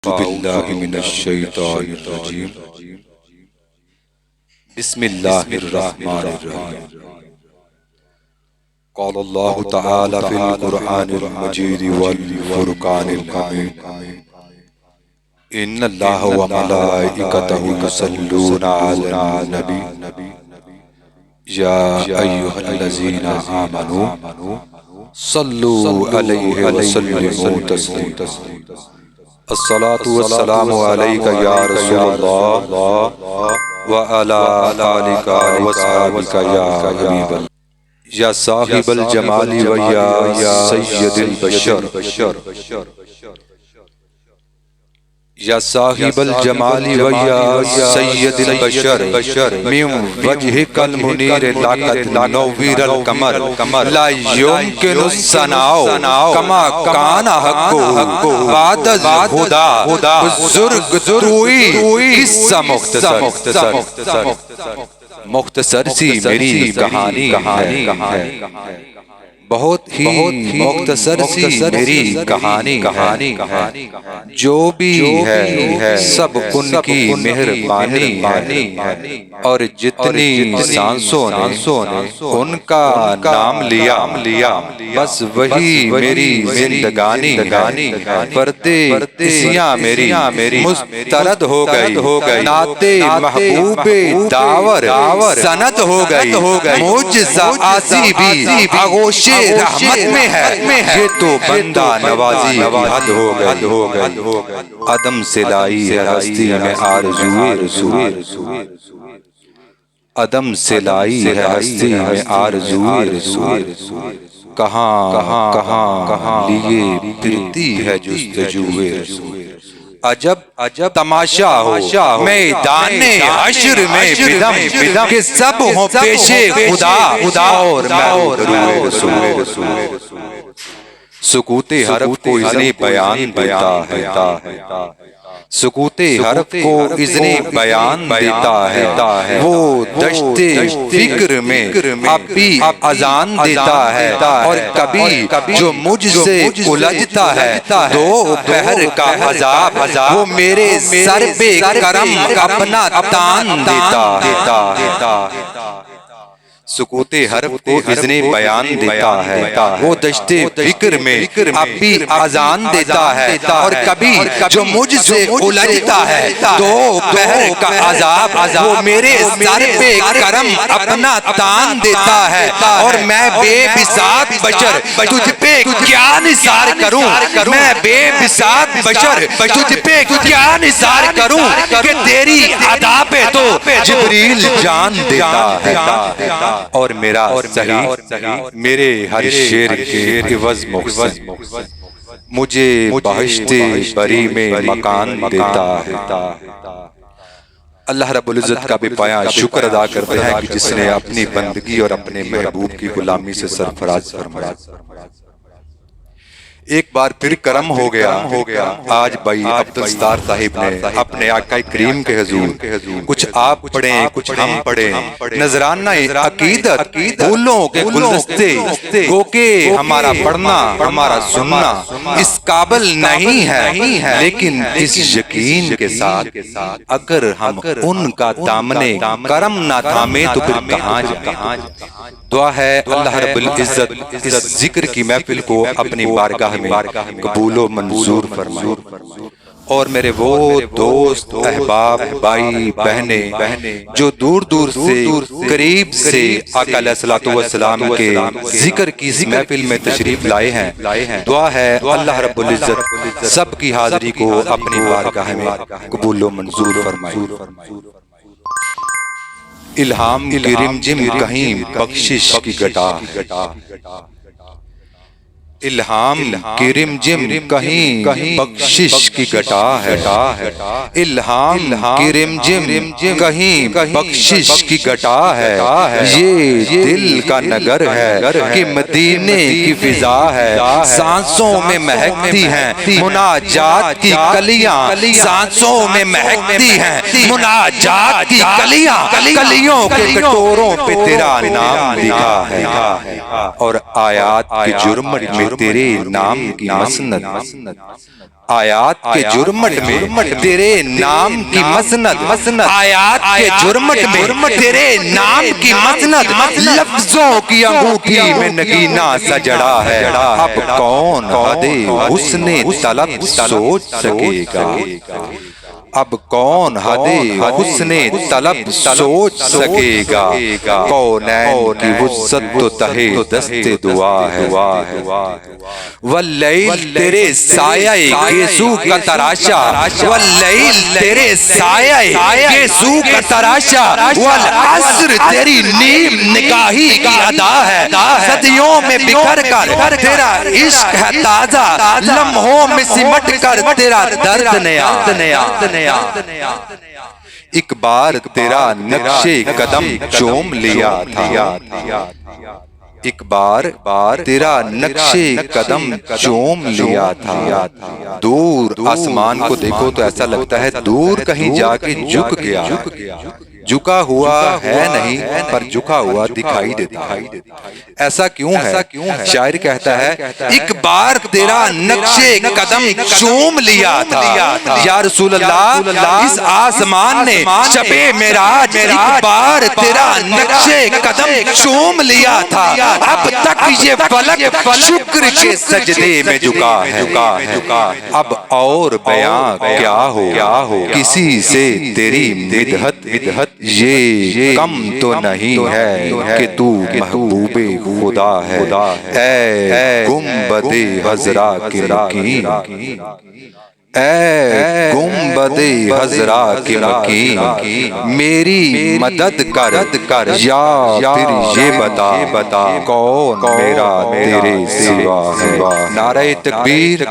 باللہ من الشیطان الرجیم بسم اللہ الرحمن الرحیم قال اللہ تعالی فی القرآن المجید والفرقان الحمید ان اللہ وملائکتہ یصلون علی النبی یا ایہا الذین آمنوا صلوا علیہ وسلموا تسلیما الصلاة والسلام علیکہ یا رسول اللہ وعلی آلک وصحابک یا حبیب اللہ یا صاحب الجمال و یا سید البشر یا صاحب الجمال و یا سید البشر من وجہک المنیر لاقت نویر القمر لا یمکن الثناء کما کان حق بعد الہدا بزرگ توئی قصہ مختصر سی میری کہانی ہے بہت ہی مختصر سی میری کہانی جو بھی ہے سب ان کی مہربانی ہے اور جتنی سانسوں نے ان کا نام لیا بس وہی میری زندگانی پردے اسیاں میری مسترد ہو گئی نعت محبوب داور سند ہو گئی معجزہ آسی بھی آغوش رحمت میں ہے یہ تو بندہ نوازی حد ہو گئی عدم سے لائی ہے ہستی میں آرزوئے رسول عدم سے لائی ہے ہستی میں آرزوئے رسول کہاں لیے پھرتی ہے جستجوئے رسول عجب تماشا ہو میدان حشر میں بدم کہ سب ہوں پیش خدا اور میں دروئے رسول سکوت حرف کو اذن بیان دیتا ہے سکوت حرف کو اذن بیان دیتا ہے وہ دشت فکر میں اب بھی اذان دیتا ہے اور کبھی جو مجھ سے الجھتا ہے دو پہر کا عذاب وہ میرے سر پہ کرم اپنا تان دیتا سکوت حرف کو اذن بیان دیتا ہے وہ دشت فکر میں اب بھی اذان دیتا ہے اور کبھی جو مجھ سے الجھتا ہے دو پہر کا عذاب وہ میرے سر پہ کرم اپنا تان دیتا ہے اور میں بے بساط بشر تجھ پہ کیا نثار کروں میں بے بساط بشر تجھ پہ کیا نثار کروں کہ تیری ادا پہ تو جبریل جان دیتا ہے اور میرا صحیح میرے ہر شعر کے عوض مقصد مجھے بہشت بری میں مکان دیتا ہے اللہ رب العزت کا بھی پایا شکر ادا کرتے ہیں کہ جس نے اپنی بندگی اور اپنے محبوب کی غلامی سے سرفراز فرمایا ایک بار پھر کرم ہو گیا آج بھائی عبدالستار صاحب نے اپنے آقا کریم کے حضور کچھ آپ پڑھیں کچھ ہم پڑھیں نذرانہ عقیدت پھولوں کے گلدستے گو کہ ہمارا پڑھنا ہمارا سننا اس قابل نہیں ہے لیکن اس یقین کے ساتھ اگر ہم ان کا دامن کرم نہ تھامیں تو پھر کہاں جائیں دعا ہے اللہ رب العزت اس ذکر کی محفل کو اپنی بارگاہ میں قبول و منظور فرمائے اور میرے وہ دوست احباب بھائی بہنیں جو دور سے قریب سے آقا علیہ الصلوۃ والسلام کے ذکر کی اس محفل میں تشریف لائے ہیں دعا ہے اللہ رب العزت سب کی حاضری کو اپنی بارگاہ میں قبول و منظور فرمائے الہام کی رمجم کہیں بخشش کی گٹا الہام کی رمجم کہیں بخشش کی گٹا ہے الہام کی رمجم کہیں بخشش کی گٹا ہے یہ دل کا نگر ہے کہ مدینے کی فضا ہے سانسوں میں مہکتی ہیں مناجات کی کلیاں سانسوں میں مہکتی ہیں مناجات کی کلیاں کلیوں کے کٹوروں پہ تیرا نام لکھا ہے اور آیات کی جرمٹ میں تیرے نام کی مسند آیات کے جرمٹ میں تیرے نام کی مسند، آیات کے جرمٹ میں تیرے نام کی مسند، لفظوں کی انگوٹھی میں نگینہ سجڑا ہے، اب کون حد حسن طلب سوچ سکے گا، اب کون حد حسن طلب سوچ سکے گا، کونین کی وسعت تو تہے دست دعا ہے، واللیل تیرے سایہ گیسو کا تراشا، واللیل تیرے سایہ گیسو کا تراشا، والعصر تیری نیم نگاہی کی ادا ہے، صدیوں میں بکھر کر تیرا عشق ہے تازہ، لمحوں میں سمٹ کر تیرا درد نیا، ایک بار تیرا نقش قدم چوم لیا تھا، ایک بار تیرا نقش قدم چوم لیا تھا، دور آسمان کو دیکھو تو ایسا لگتا ہے دور کہیں جا کے جھک گیا، جھکا ہوا ہے نہیں پر جھکا ہوا دکھائی دیتا ہے، ایسا کیوں ہے؟ شاعر کہتا ہے ایک بار تیرا نقش قدم چوم لیا تھا، یا رسول اللہ اس آسمان نے شب معراج ایک بار تیرا نقش قدم چوم لیا تھا، اب تک یہ فلک شکر کے سجدے میں جھکا ہے، اب اور بیان کیا ہو، کسی سے تیری مدحت یہ کم تو نہیں ہے کہ تو محبوب خدا ہے، اے گنبد حضرا کی مکین، اے گنبد حضرا کی مکین، میری مدد کر یا پھر یہ بتا کون میرا تیرے سوا ہے، نعرہ تکبیر